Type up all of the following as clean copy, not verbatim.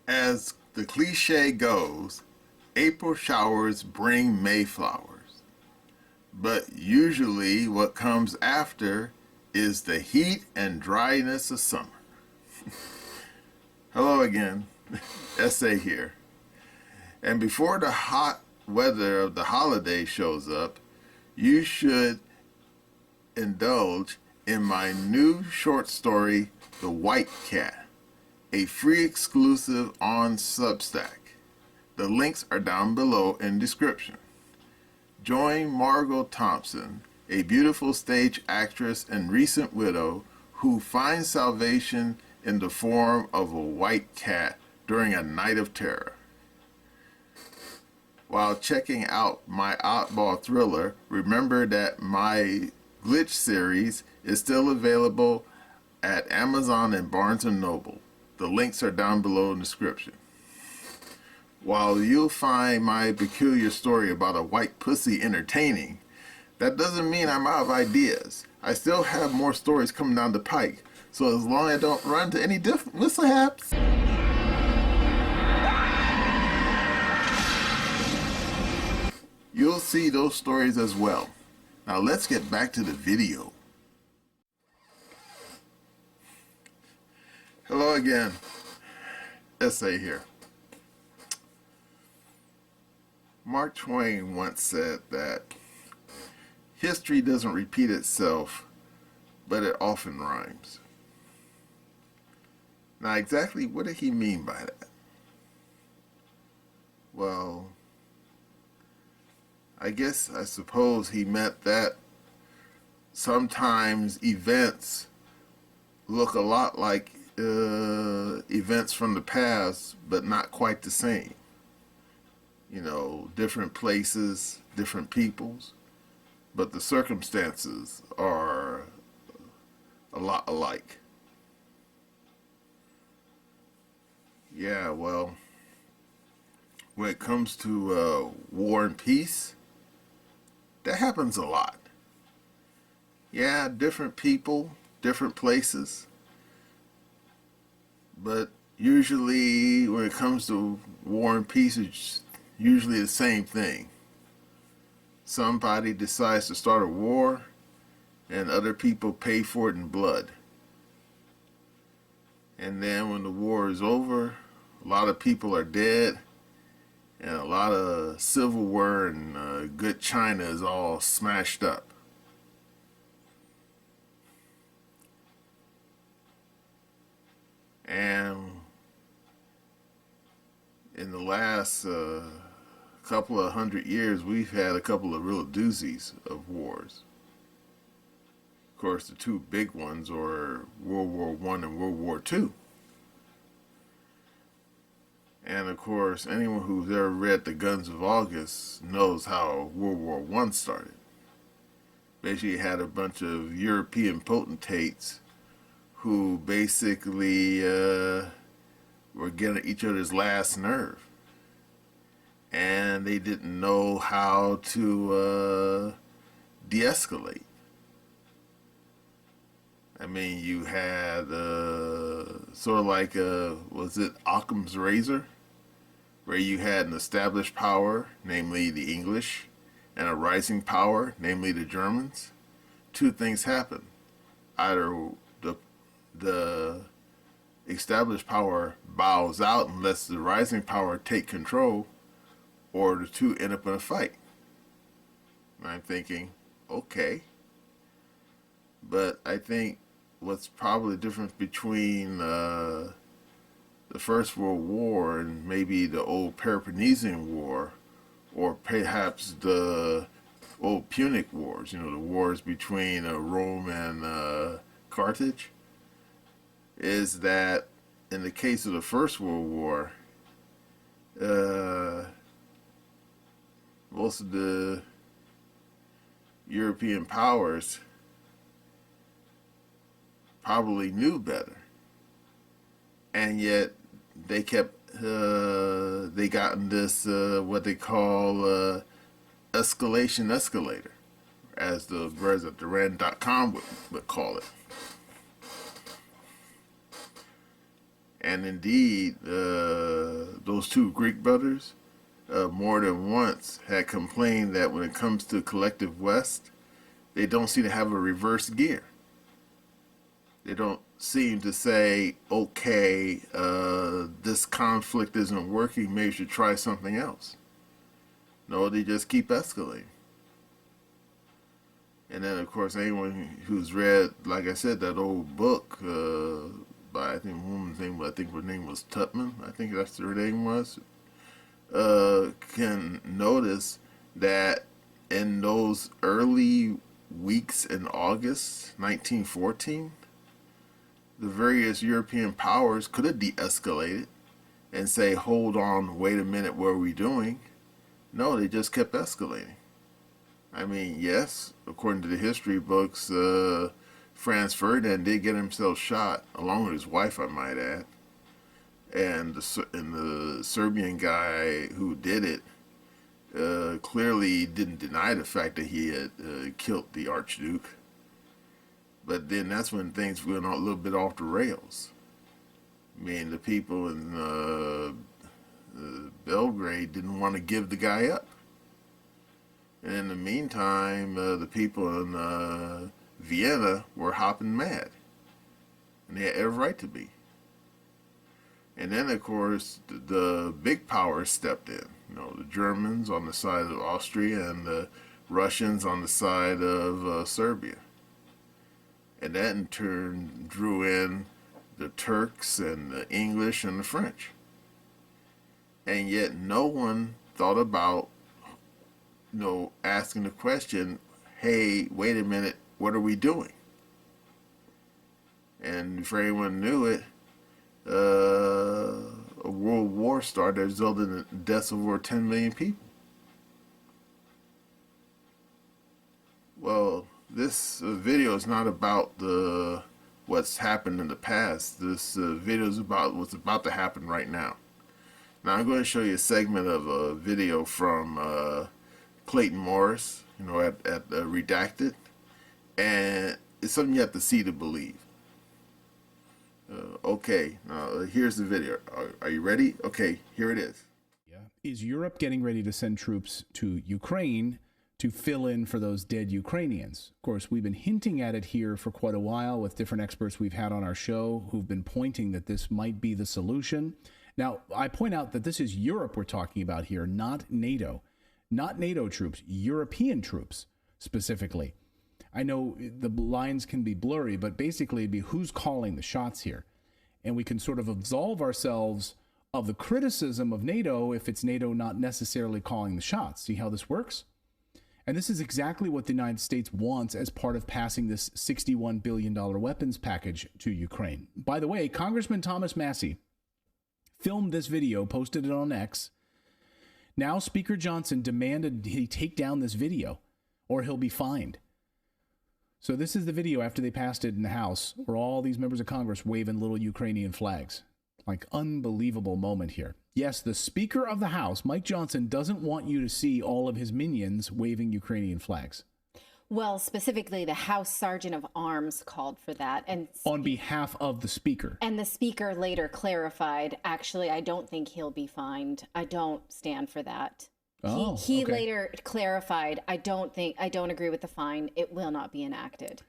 As the cliche goes, April showers bring May flowers. But usually what comes after is the heat and dryness of summer. Hello again, SA here. And before the hot weather of the holiday shows up, you should indulge in my new short story, The White Cat, a free exclusive on Substack. The links are down below in description. Join Margot Thompson, a beautiful stage actress and recent widow who finds salvation in the form of a white cat during a night of terror. While checking out my oddball thriller, remember that my Glitch series is still available at Amazon and Barnes & Noble. The links are down below in the description. While you'll find my peculiar story about a white pussy entertaining, that doesn't mean I'm out of ideas. I still have more stories coming down the pike, so as long as I don't run into any mishaps, you'll see those stories as well. Now let's get back to the video. Hello again, SA here. Mark Twain once said that history doesn't repeat itself, but it often rhymes. Now exactly what did he mean by that? Well, I suppose he meant that sometimes events look a lot like events from the past, but not quite the same. You know, different places, different peoples, but the circumstances are a lot alike. Yeah, well, when it comes to war and peace, that happens a lot. Yeah, different people, different places, but usually when it comes to war and peace, it's usually the same thing. Somebody decides to start a war and other people pay for it in blood. And then when the war is over, a lot of people are dead and a lot of silverware and good china is all smashed up. And in the last couple of 100 years, we've had a couple of real doozies of wars. Of course, the two big ones are World War I and World War II. And of course, anyone who's ever read The Guns of August knows how World War I started. Basically, you had a bunch of European potentates who basically were getting each other's last nerve. And they didn't know how to de-escalate. I mean, you had sort of like, was it Occam's razor? Where you had an established power, namely the English, and a rising power, namely the Germans. Two things happen. Either the established power bows out and lets the rising power take control, or the two end up in a fight. And I'm thinking, okay. But I think what's probably the difference between the First World War and maybe the old Peloponnesian War, or perhaps the old Punic Wars, you know, the wars between Rome and Carthage, is that in the case of the First World War, most of the European powers probably knew better, and yet they kept they got in this what they call escalation escalator, as the birds at Duran.com would call it. And indeed, those two Greek brothers, more than once had complained that when it comes to collective West, they don't seem to have a reverse gear. They don't seem to say, okay, this conflict isn't working, maybe we should try something else. No, they just keep escalating. And then, of course, anyone who's read, like I said, that old book by, I think, a woman's name, I think her name was Tutman, I think that's her name was, can notice that in those early weeks in August 1914, the various European powers could have de-escalated and say, hold on, wait a minute, what are we doing? No, they just kept escalating. I mean, yes, according to the history books, Franz Ferdinand did get himself shot, along with his wife, I might add. And the Serbian guy who did it clearly didn't deny the fact that he had killed the Archduke. But then that's when things went a little bit off the rails. I mean, the people in Belgrade didn't want to give the guy up. And in the meantime, the people in Vienna were hopping mad. And they had every right to be. And then, of course, the big powers stepped in. You know, the Germans on the side of Austria and the Russians on the side of Serbia. And that in turn drew in the Turks and the English and the French. And yet no one thought about, you know, asking the question, hey, wait a minute, what are we doing? And before anyone knew it, a world war started that resulted in the deaths of over 10 million people. Well, this video is not about what's happened in the past. This video is about what's about to happen right now. Now I'm going to show you a segment of a video from Clayton Morris, you know, at Redacted, and it's something you have to see to believe. Okay, now here's the video. Are you ready? Okay, here it is. Is Europe getting ready to send troops to Ukraine to fill in for those dead Ukrainians? Of course, we've been hinting at it here for quite a while with different experts we've had on our show who've been pointing that this might be the solution. Now, I point out that this is Europe we're talking about here, not NATO. Not NATO troops, European troops specifically. I know the lines can be blurry, but basically it'd be who's calling the shots here. And we can sort of absolve ourselves of the criticism of NATO if it's NATO not necessarily calling the shots. See how this works? And this is exactly what the United States wants as part of passing this $61 billion weapons package to Ukraine. By the way, Congressman Thomas Massie filmed this video, posted it on X. Now Speaker Johnson demanded he take down this video or he'll be fined. So this is the video after they passed it in the House where all these members of Congress waving little Ukrainian flags. Like, unbelievable moment here. Yes, the Speaker of the House, Mike Johnson, doesn't want you to see all of his minions waving Ukrainian flags. Well, specifically, the House Sergeant of Arms called for that. And on behalf of the Speaker. And the Speaker later clarified, actually, I don't think he'll be fined. I don't stand for that. He okay. later clarified, I don't agree with the fine. It will not be enacted.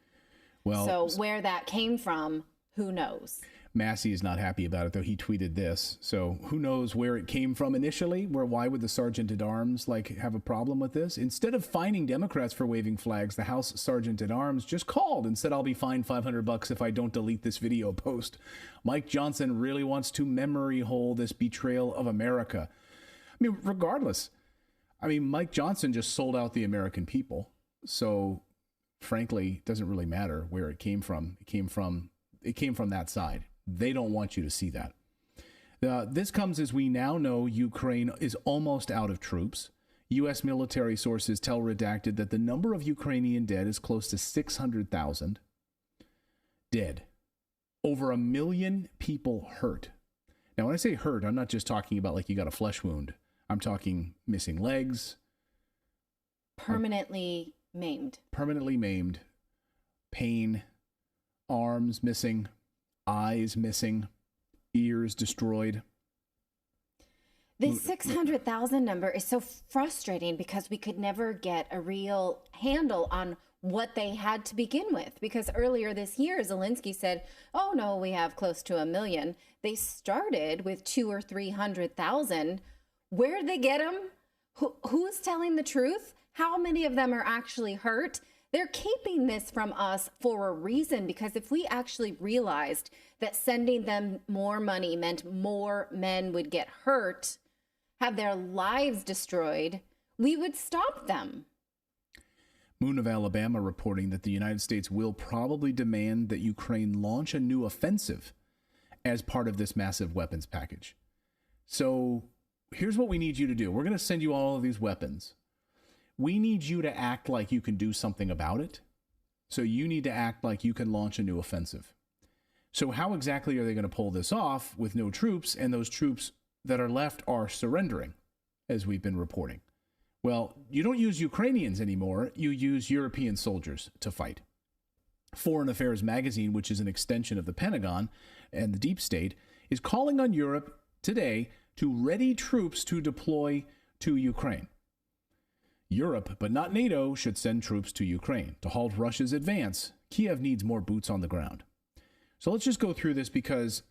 Well, so where that came from, who knows? Massie is not happy about it, though. He tweeted this. So who knows where it came from initially? Why would the Sergeant at Arms have a problem with this? Instead of fining Democrats for waving flags, the House Sergeant at Arms just called and said, I'll be fined $500 if I don't delete this video post. Mike Johnson really wants to memory hole this betrayal of America. I mean, regardless. Mike Johnson just sold out the American people. So frankly, it doesn't really matter where it came from. It came from that side. They don't want you to see that. This comes as we now know Ukraine is almost out of troops. U.S. military sources tell Redacted that the number of Ukrainian dead is close to 600,000 dead. Over 1 million people hurt. Now, when I say hurt, I'm not just talking about you got a flesh wound. I'm talking missing legs. Permanently maimed. Permanently maimed. Pain. Arms missing. Eyes missing. Ears destroyed. This 600,000 number is so frustrating because we could never get a real handle on what they had to begin with. Because earlier this year, Zelensky said, oh no, we have close to 1 million. They started with 200,000 or 300,000. Where'd they get them? Who's telling the truth? How many of them are actually hurt? They're keeping this from us for a reason, because if we actually realized that sending them more money meant more men would get hurt, have their lives destroyed, we would stop them. Moon of Alabama reporting that the United States will probably demand that Ukraine launch a new offensive as part of this massive weapons package. So here's what we need you to do. We're going to send you all of these weapons. We need you to act like you can do something about it. So you need to act like you can launch a new offensive. So how exactly are they going to pull this off with no troops, and those troops that are left are surrendering, as we've been reporting? Well, you don't use Ukrainians anymore. You use European soldiers to fight. Foreign Affairs magazine, which is an extension of the Pentagon and the deep state, is calling on Europe today to ready troops to deploy to Ukraine. Europe, but not NATO, should send troops to Ukraine to halt Russia's advance. Kiev needs more boots on the ground. So let's just go through this, because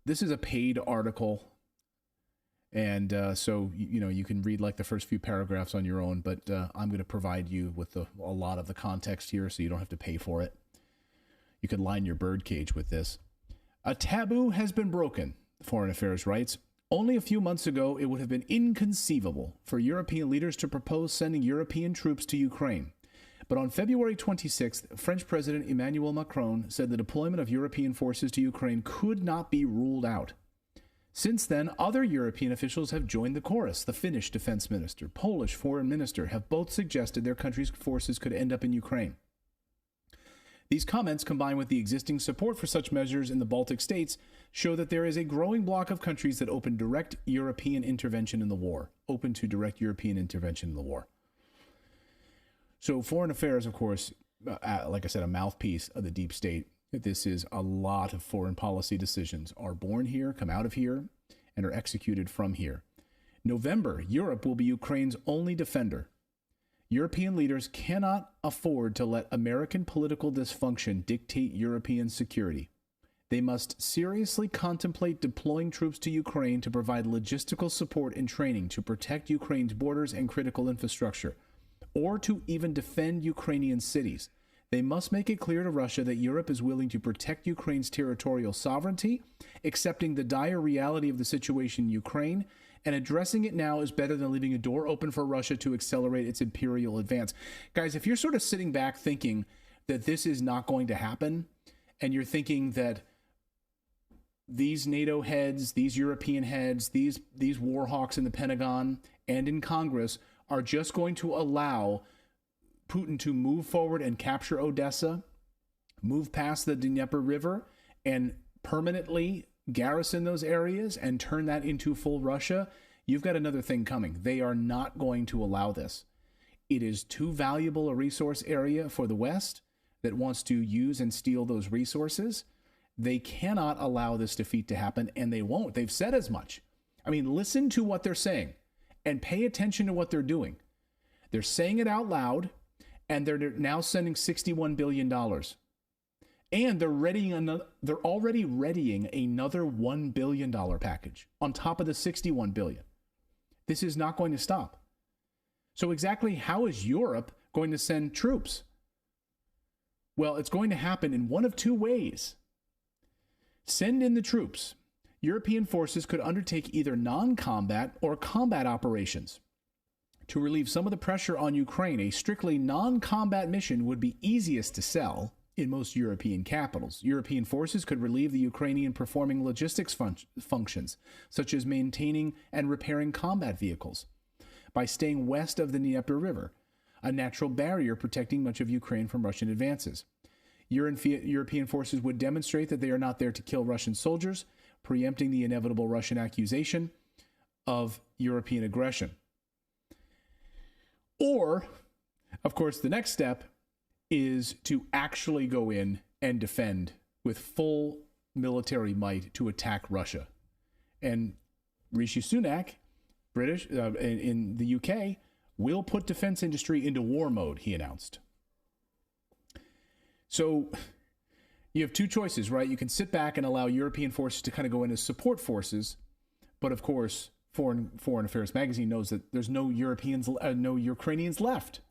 this is a paid article. And so, you can read like the first few paragraphs on your own, but I'm going to provide you with a lot of the context here so you don't have to pay for it. You can line your birdcage with this. A taboo has been broken, Foreign Affairs writes. Only a few months ago, it would have been inconceivable for European leaders to propose sending European troops to Ukraine. But on February 26th, French President Emmanuel Macron said the deployment of European forces to Ukraine could not be ruled out. Since then, other European officials have joined the chorus. The Finnish defense minister, Polish foreign minister have both suggested their country's forces could end up in Ukraine. These comments, combined with the existing support for such measures in the Baltic states, show that there is a growing bloc of countries that open to direct European intervention in the war. So Foreign Affairs, of course, like I said, a mouthpiece of the deep state. This is a lot of foreign policy decisions are born here, come out of here, and are executed from here. November, Europe will be Ukraine's only defender. European leaders cannot afford to let American political dysfunction dictate European security. They must seriously contemplate deploying troops to Ukraine to provide logistical support and training to protect Ukraine's borders and critical infrastructure, or to even defend Ukrainian cities. They must make it clear to Russia that Europe is willing to protect Ukraine's territorial sovereignty, accepting the dire reality of the situation in Ukraine, and addressing it now is better than leaving a door open for Russia to accelerate its imperial advance. Guys, if you're sort of sitting back thinking that this is not going to happen, and you're thinking that these NATO heads, these European heads, these war hawks in the Pentagon and in Congress are just going to allow Putin to move forward and capture Odessa, move past the Dnieper River, and permanently garrison those areas and turn that into full Russia, you've got another thing coming. They are not going to allow this. It is too valuable a resource area for the West that wants to use and steal those resources. They cannot allow this defeat to happen, and they won't. They've said as much. I mean, listen to what they're saying and pay attention to what they're doing. They're saying it out loud, and they're now sending $61 billion. And they're already readying another $1 billion package on top of the $61 billion. This is not going to stop. So exactly how is Europe going to send troops? Well, it's going to happen in one of two ways. Send in the troops. European forces could undertake either non-combat or combat operations. To relieve some of the pressure on Ukraine, a strictly non-combat mission would be easiest to sell in most European capitals. European forces could relieve the Ukrainian performing logistics functions, such as maintaining and repairing combat vehicles, by staying west of the Dnieper River, a natural barrier protecting much of Ukraine from Russian advances. European forces would demonstrate that they are not there to kill Russian soldiers, preempting the inevitable Russian accusation of European aggression. Or, of course, the next step is to actually go in and defend with full military might to attack Russia. And Rishi Sunak British in the UK will put defense industry into war mode, he announced. So you have two choices, right? You can sit back and allow European forces to kind of go in as support forces, but of course, Foreign Affairs magazine knows that there's no Ukrainians left.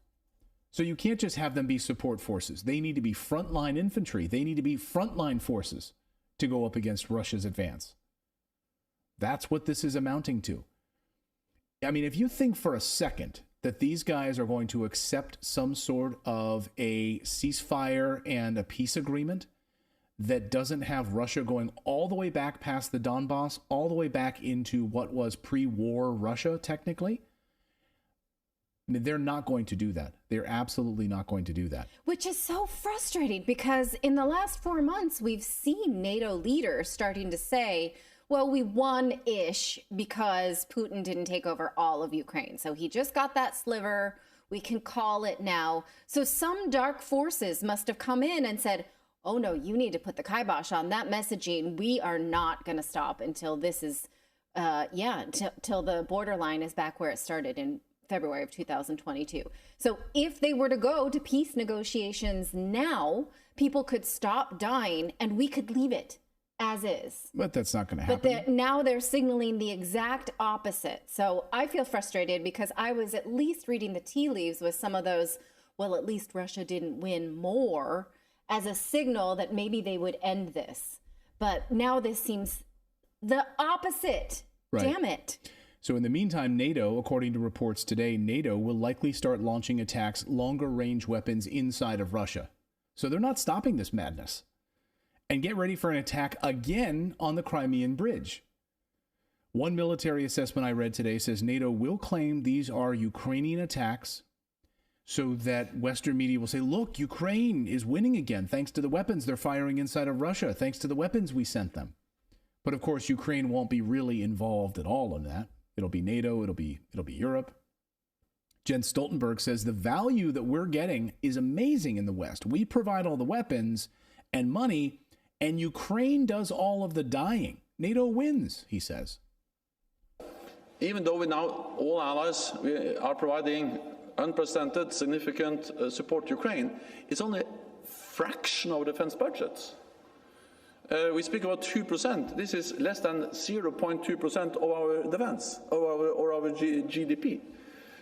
So you can't just have them be support forces. They need to be frontline infantry. They need to be frontline forces to go up against Russia's advance. That's what this is amounting to. I mean, if you think for a second that these guys are going to accept some sort of a ceasefire and a peace agreement that doesn't have Russia going all the way back past the Donbass, all the way back into what was pre-war Russia, technically, I mean, they're not going to do that. They're absolutely not going to do that. Which is so frustrating because in the last 4 months, we've seen NATO leaders starting to say, well, we won-ish because Putin didn't take over all of Ukraine. So he just got that sliver. We can call it now. So some dark forces must have come in and said, oh, no, you need to put the kibosh on that messaging. We are not going to stop until this is, till the borderline is back where it started in February of 2022. So if they were to go to peace negotiations now, people could stop dying and we could leave it as is. But that's not going to happen. But now they're signaling the exact opposite. So I feel frustrated because I was at least reading the tea leaves with some of those, well, at least Russia didn't win more, as a signal that maybe they would end this. But now this seems the opposite. Right. Damn it. So in the meantime, NATO, according to reports today, NATO will likely start launching attacks, longer range weapons inside of Russia. So they're not stopping this madness. And get ready for an attack again on the Crimean Bridge. One military assessment I read today says NATO will claim these are Ukrainian attacks so that Western media will say, look, Ukraine is winning again thanks to the weapons they're firing inside of Russia, thanks to the weapons we sent them. But of course, Ukraine won't be really involved at all in that. It'll be NATO, it'll be Europe. Jens Stoltenberg says the value that we're getting is amazing in the West. We provide all the weapons and money, and Ukraine does all of the dying. NATO wins, he says. Even though we now, all allies, we are providing unprecedented, significant support to Ukraine, it's only a fraction of defense budgets. We speak about 2%. This is less than 0.2% of our defense, or our GDP.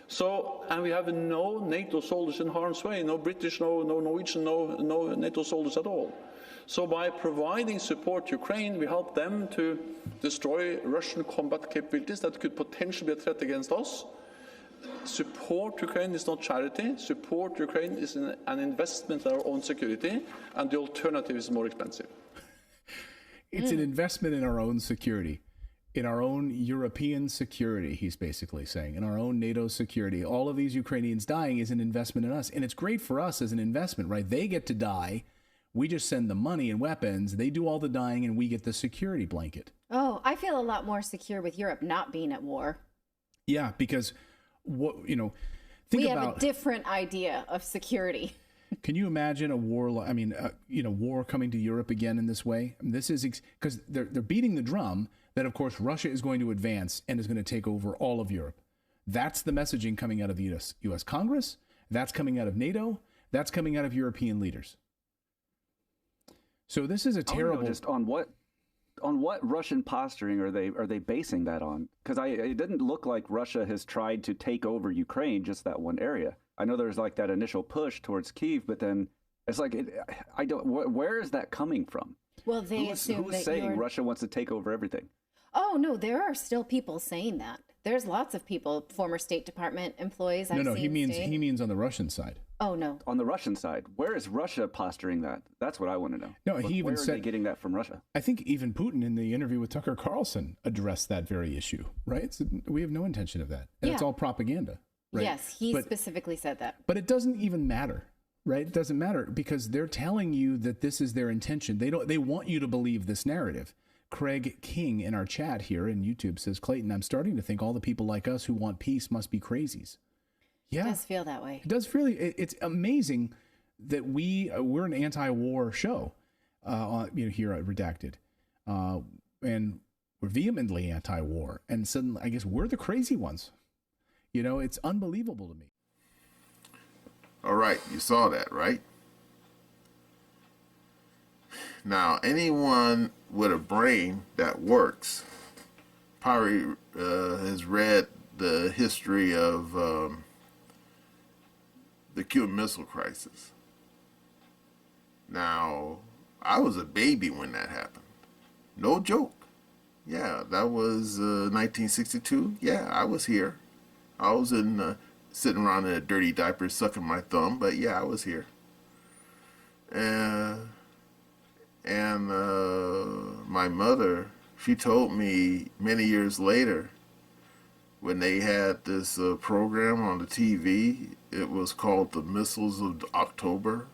So, and we have no NATO soldiers in harm's way, no British, no Norwegian, no NATO soldiers at all. So by providing support to Ukraine, we help them to destroy Russian combat capabilities that could potentially be a threat against us. Support Ukraine is not charity. Support Ukraine is an investment in our own security, and the alternative is more expensive. It's an investment in our own security, in our own European security, he's basically saying, in our own NATO security. All of these Ukrainians dying is an investment in us. And it's great for us as an investment, right? They get to die. We just send them money and weapons. They do all the dying, and we get the security blanket. Oh, I feel a lot more secure with Europe not being at war. Yeah, because we have a different idea of security. Can you imagine a war? War coming to Europe again in this way? I mean, this is because they're beating the drum that, of course, Russia is going to advance and is going to take over all of Europe. That's the messaging coming out of the U.S. Congress. That's coming out of NATO. That's coming out of European leaders. So this is a terrible. Just on what Russian posturing are they basing that on? Because it didn't look like Russia has tried to take over Ukraine, just that one area. I know there's like that initial push towards Kyiv, but then it's like where is that coming from? Well, who's saying Russia wants to take over everything? Oh no, there are still people saying that. There's lots of people, former State Department employees. He means on the Russian side. Oh no, on the Russian side, where is Russia posturing that? That's what I want to know. No, he even where said are they getting that from Russia. I think even Putin in the interview with Tucker Carlson addressed that very issue. Right? So we have no intention of that, and it's all propaganda. Right? Yes, he specifically said that. But it doesn't even matter, right? It doesn't matter because they're telling you that this is their intention. They want you to believe this narrative. Craig King in our chat here in YouTube says, Clayton, I'm starting to think all the people like us who want peace must be crazies. Yeah, it does feel that way. It does really. It's amazing that we're an anti-war show here at Redacted, and We're vehemently anti-war, and suddenly, I guess we're the crazy ones. You know, it's unbelievable to me. All right, you saw that, right? Now, anyone with a brain that works probably has read the history of the Cuban Missile Crisis. Now, I was a baby when that happened. No joke. Yeah, that was 1962. Yeah, I was here. I was sitting around in a dirty diaper sucking my thumb, but yeah, I was here. And my mother, she told me many years later when they had this program on the TV. It was called The Missiles of October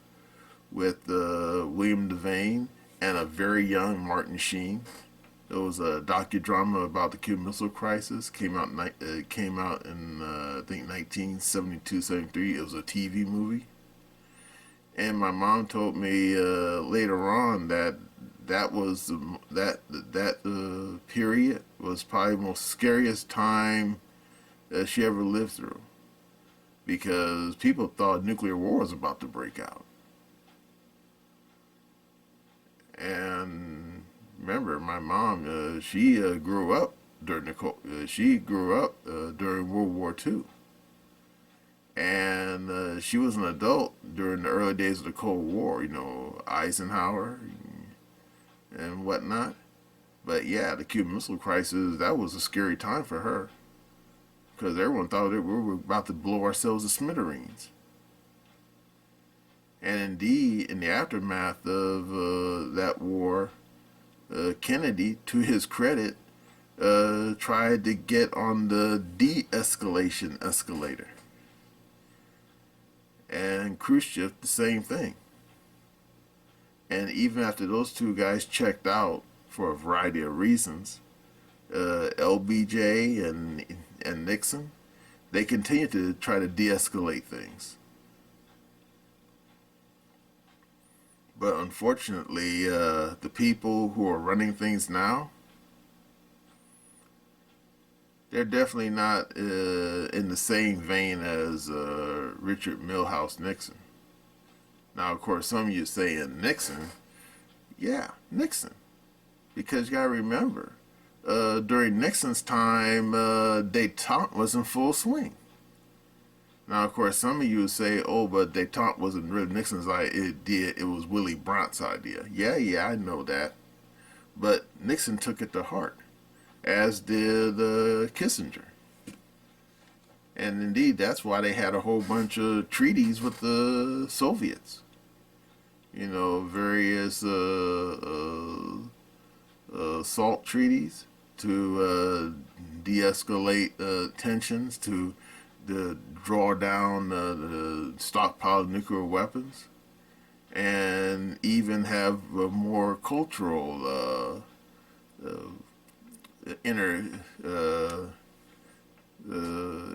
with William Devane and a very young Martin Sheen. It was a docudrama about the Cuban Missile Crisis. Came out in I think 1972, 73. It was a TV movie. And my mom told me later on that period was probably the most scariest time that she ever lived through, because people thought nuclear war was about to break out. And remember, my mom, she grew up during during World War II. And she was an adult during the early days of the Cold War, you know, Eisenhower and whatnot. But yeah, the Cuban Missile Crisis, that was a scary time for her, because everyone thought that we were about to blow ourselves to smithereens. And indeed, in the aftermath of that war, Kennedy, to his credit, tried to get on the de-escalation escalator. And Khrushchev, the same thing. And even after those two guys checked out for a variety of reasons, LBJ and Nixon, they continued to try to de-escalate things. But unfortunately, the people who are running things now, they're definitely not in the same vein as Richard Milhouse Nixon. Now, of course, some of you saying Nixon. Yeah, Nixon. Because you got to remember, during Nixon's time, détente was in full swing. Now, of course, some of you say, oh, but détente wasn't really Nixon's idea. It was Willie Brandt's idea. Yeah, I know that. But Nixon took it to heart, as did Kissinger. And indeed, that's why they had a whole bunch of treaties with the Soviets. You know, various SALT treaties to de-escalate tensions, to draw down the stockpile of nuclear weapons, and even have more cultural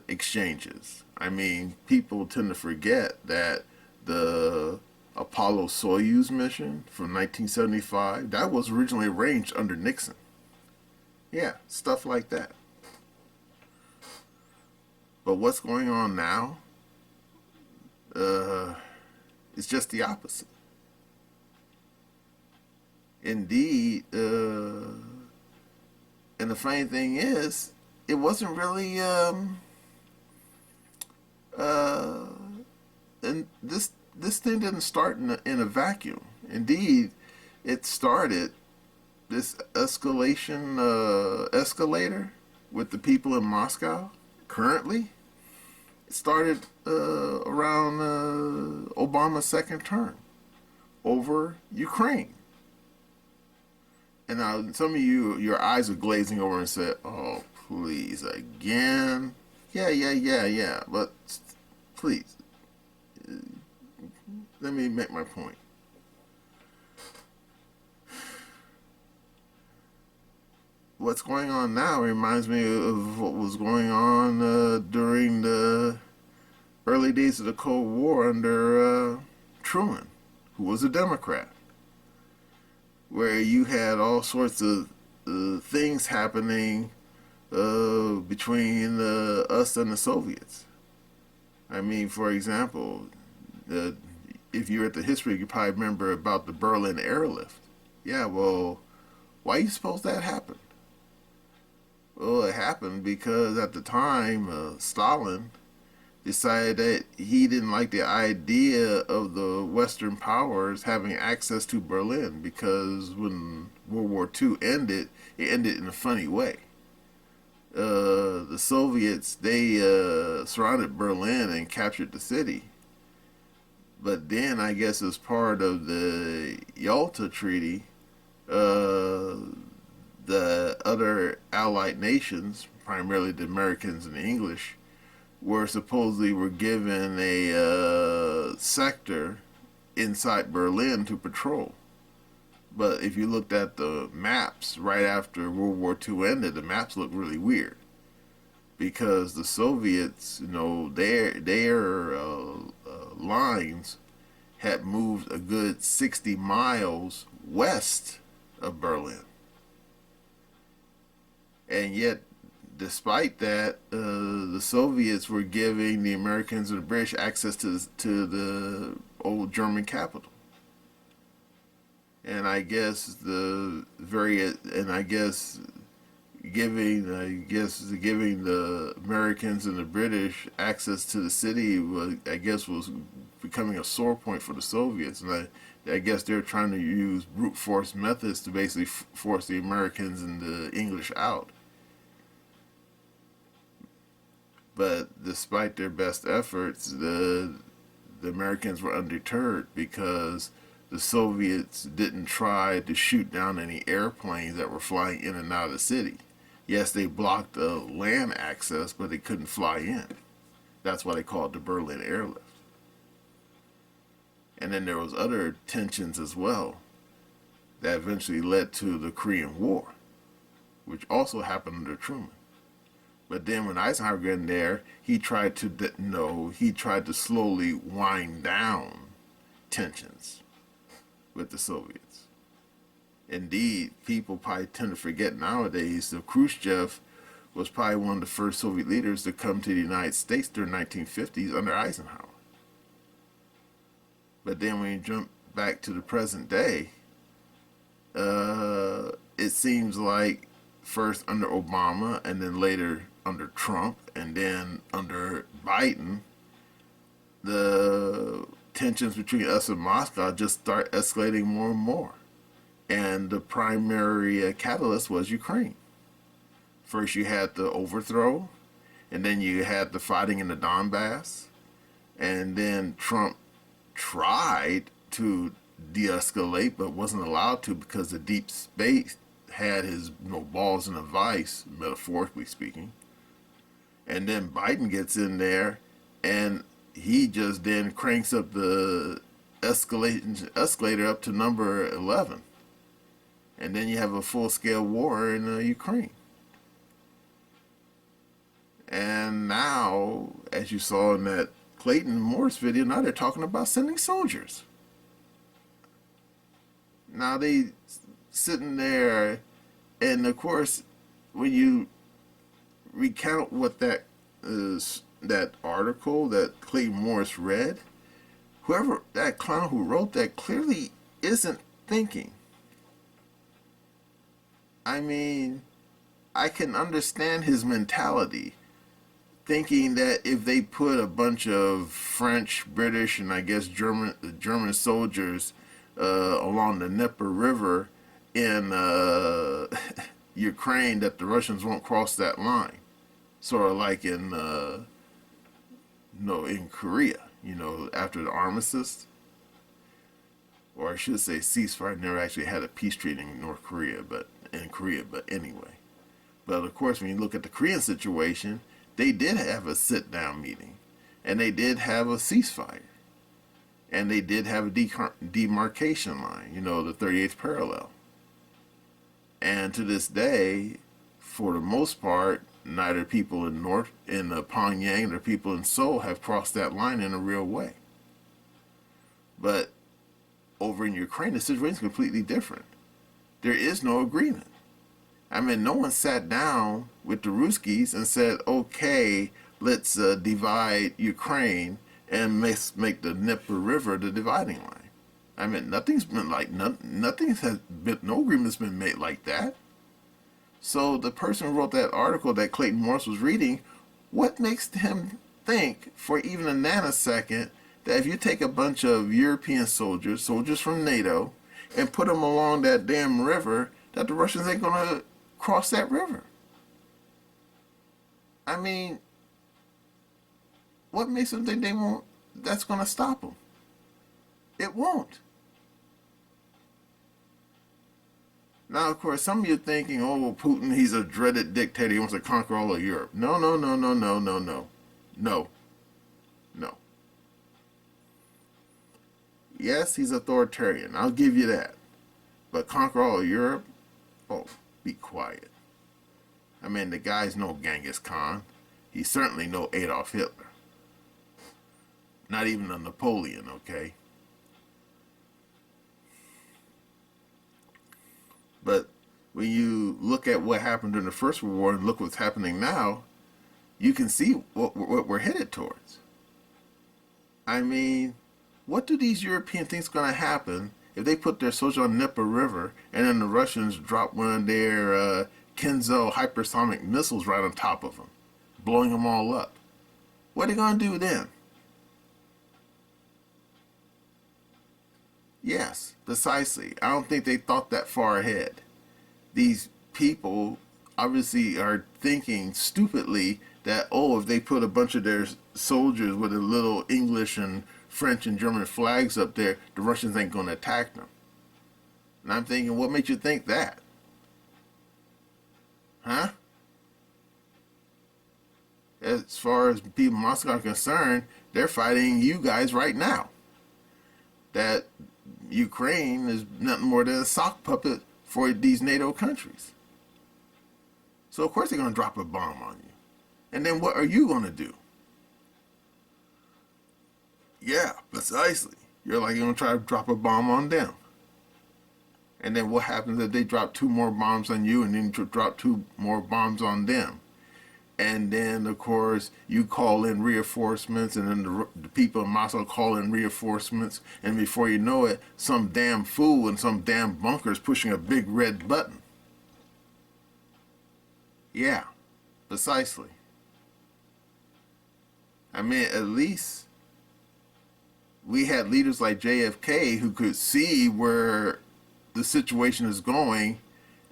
exchanges. I mean, people tend to forget that the Apollo-Soyuz mission from 1975, that was originally arranged under Nixon. Yeah, stuff like that. But what's going on now? It's just the opposite. Indeed, and the funny thing is, it wasn't really, and this thing didn't start in a vacuum. Indeed, it started, this escalator with the people in Moscow currently. It started around Obama's second term over Ukraine. And now some of you, your eyes are glazing over and said, oh, please, again? Yeah. But please, let me make my point. What's going on now reminds me of what was going on during the early days of the Cold War under Truman, who was a Democrat, where you had all sorts of things happening between us and the Soviets. I mean, for example, if you're at the history, you probably remember about the Berlin airlift. Yeah, well, why do you suppose that happened? Well, it happened because at the time, Stalin decided that he didn't like the idea of the Western powers having access to Berlin, because when World War II ended, it ended in a funny way. The Soviets, they surrounded Berlin and captured the city. But then, I guess as part of the Yalta Treaty, the other Allied nations, primarily the Americans and the English, were given a sector inside Berlin to patrol. But if you looked at the maps right after World War II ended, the maps looked really weird, because the Soviets, their lines had moved a good 60 miles west of Berlin. And yet, despite that, the Soviets were giving the Americans and the British access to the old German capital. And I guess giving the Americans and the British access to the city was becoming a sore point for the Soviets, and I guess they're trying to use brute force methods to basically force the Americans and the English out. But despite their best efforts, the Americans were undeterred, because the Soviets didn't try to shoot down any airplanes that were flying in and out of the city. Yes, they blocked the land access, but they couldn't fly in. That's why they called it the Berlin airlift. And then there was other tensions as well that eventually led to the Korean War, which also happened under Truman. But then when Eisenhower got in there, he tried to slowly wind down tensions with the Soviets. Indeed, people probably tend to forget nowadays that Khrushchev was probably one of the first Soviet leaders to come to the United States during the 1950s under Eisenhower. But then when you jump back to the present day, it seems like first under Obama, and then later under Trump, and then under Biden, the tensions between us and Moscow just start escalating more and more. And the primary catalyst was Ukraine. First you had the overthrow, and then you had the fighting in the Donbass, and then Trump tried to de-escalate but wasn't allowed to, because the deep state had his balls in a vice, metaphorically speaking. And then Biden gets in there, and he just then cranks up the escalator up to number 11. And then you have a full-scale war in Ukraine. And now, as you saw in that Clayton Morris video, now they're talking about sending soldiers. Now they sitting there, and of course, when you recount what that is, that article that Clayton Morris read, whoever that clown who wrote that clearly isn't thinking. I mean, I can understand his mentality, thinking that if they put a bunch of French, British, and I guess German soldiers along the Dnieper River in Ukraine, that the Russians won't cross that line. Sort of like in Korea, after the armistice, or I should say ceasefire. Never actually had a peace treaty in Korea, but anyway. But of course, when you look at the Korean situation, they did have a sit-down meeting, and they did have a ceasefire, and they did have a demarcation line, the 38th parallel. And to this day, for the most part, neither people in Pyongyang nor people in Seoul have crossed that line in a real way. But over in Ukraine, the situation is completely different. There is no agreement. I mean, no one sat down with the Ruskies and said, okay, let's divide Ukraine and make the Dnieper River the dividing line. I mean, nothing's been like, nothing has been, no agreement's been made like that. So the person who wrote that article that Clayton Morris was reading, what makes him think for even a nanosecond that if you take a bunch of European soldiers from NATO, and put them along that damn river, that the Russians ain't gonna cross that river? I mean, what makes them think they won't? That's gonna stop them? It won't. Now, of course, some of you are thinking, oh, well, Putin, he's a dreaded dictator. He wants to conquer all of Europe. No, no, no, no, no, no, no. No. No. Yes, he's authoritarian. I'll give you that. But conquer all of Europe? Oh, be quiet. I mean, the guy's no Genghis Khan. He's certainly no Adolf Hitler. Not even a Napoleon, okay? But when you look at what happened during the First World War and look what's happening now, you can see what we're headed towards. I mean, what do these Europeans think is going to happen if they put their soldiers on the Dnieper River and then the Russians drop one of their Kinzhal hypersonic missiles right on top of them, blowing them all up? What are they going to do then? Yes, precisely. I don't think they thought that far ahead. These people obviously are thinking stupidly that, oh, if they put a bunch of their soldiers with a little English and French and German flags up there, the Russians ain't going to attack them. And I'm thinking, what makes you think that? Huh? As far as people in Moscow are concerned, they're fighting you guys right now. That Ukraine is nothing more than a sock puppet for these NATO countries. So of course they're going to drop a bomb on you. And then what are you going to do? Yeah, precisely. You're going to try to drop a bomb on them. And then what happens if they drop 2 more bombs on you and then drop 2 more bombs on them? And then, of course, you call in reinforcements, and then the people in Moscow call in reinforcements, and before you know it, some damn fool in some damn bunker is pushing a big red button. Yeah, precisely. I mean, at least we had leaders like JFK who could see where the situation is going,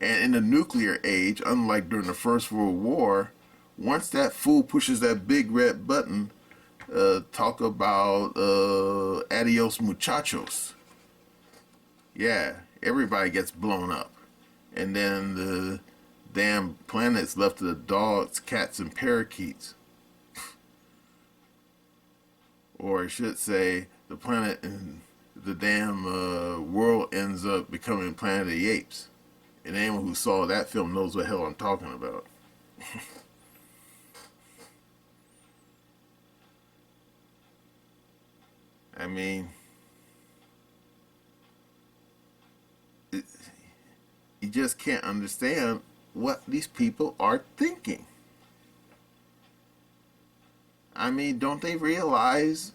and in the nuclear age, unlike during the First World War, once that fool pushes that big red button, talk about adios muchachos. Yeah, everybody gets blown up. And then the damn planet's left to the dogs, cats, and parakeets. Or I should say, the planet and the damn world ends up becoming Planet of the Apes. And anyone who saw that film knows what the hell I'm talking about. I mean, you just can't understand what these people are thinking. I mean, don't they realize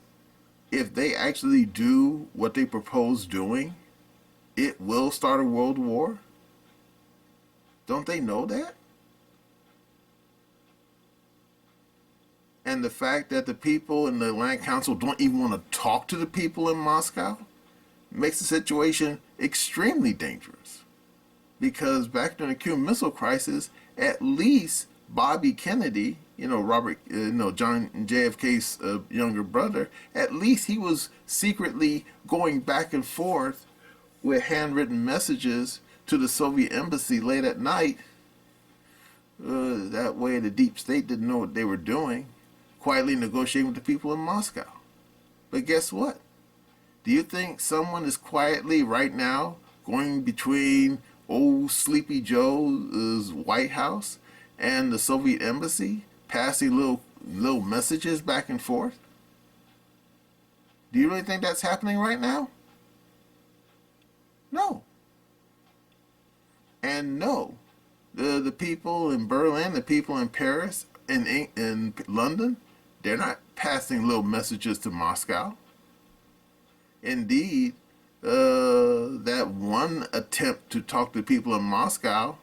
if they actually do what they propose doing, it will start a world war? Don't they know that? And the fact that the people in the Atlantic Council don't even want to talk to the people in Moscow makes the situation extremely dangerous. Because back during the Cuban Missile Crisis, at least Bobby Kennedy, John JFK's younger brother, at least he was secretly going back and forth with handwritten messages to the Soviet embassy late at night. That way the deep state didn't know what they were doing, quietly negotiating with the people in Moscow. But guess what? Do you think someone is quietly right now going between old Sleepy Joe's White House and the Soviet embassy, passing little messages back and forth? Do you really think that's happening right now? No. And no, The people in Berlin, the people in Paris, in London, they're not passing little messages to Moscow. Indeed, that one attempt to talk to people in Moscow,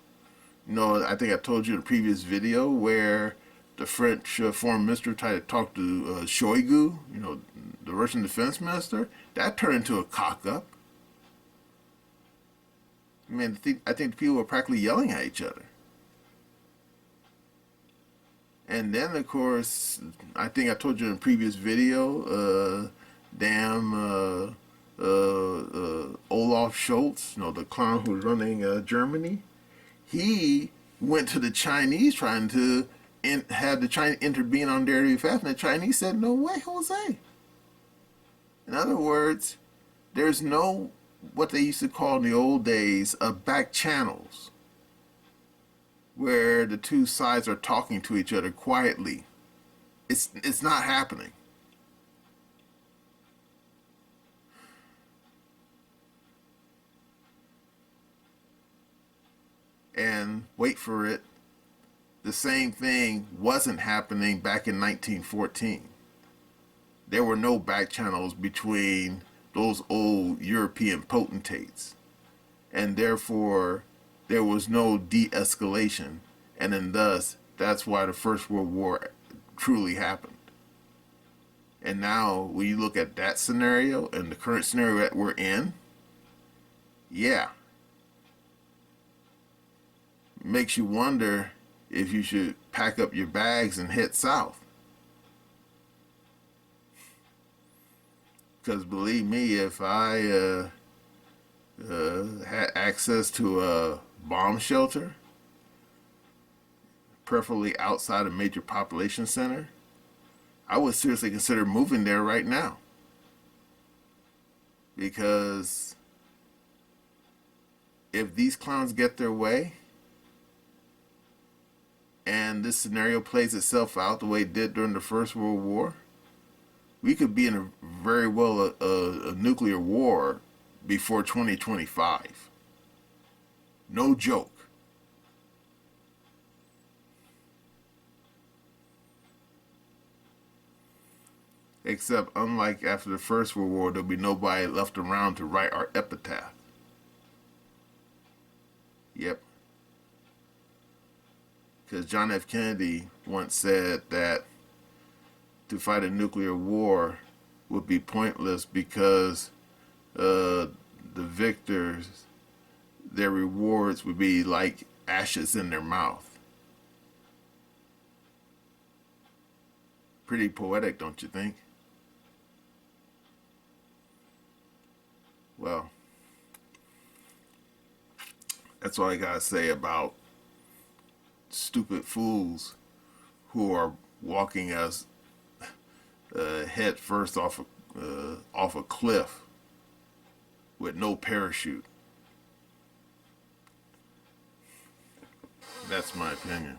I think I told you in a previous video where the French foreign minister tried to talk to Shoigu, the Russian defense minister, that turned into a cock-up. I mean, I think people were practically yelling at each other. And then, of course, I think I told you in a previous video, Olaf Scholz, the clown who's running Germany, he went to the Chinese trying to have the Chinese intervene on their behalf, and the Chinese said, "No way, Jose." In other words, there's no, what they used to call in the old days, back channels where the two sides are talking to each other quietly. It's not happening. And wait for it, the same thing wasn't happening back in 1914. There were no back channels between those old European potentates. And therefore, there was no de-escalation. And then thus, that's why the First World War truly happened. And now, when you look at that scenario and the current scenario that we're in, yeah, makes you wonder if you should pack up your bags and head south. Because believe me, if I had access to a bomb shelter, preferably outside a major population center, I would seriously consider moving there right now. Because if these clowns get their way, and this scenario plays itself out the way it did during the First World War, we could be in a very well a nuclear war before 2025. No joke. Except, unlike after the First World War, there'll be nobody left around to write our epitaph. Yep. Because John F. Kennedy once said that to fight a nuclear war would be pointless because the victors, their rewards would be like ashes in their mouth. Pretty poetic, don't you think? Well, that's all I gotta say about stupid fools who are walking us head first off a cliff with no parachute. That's my opinion.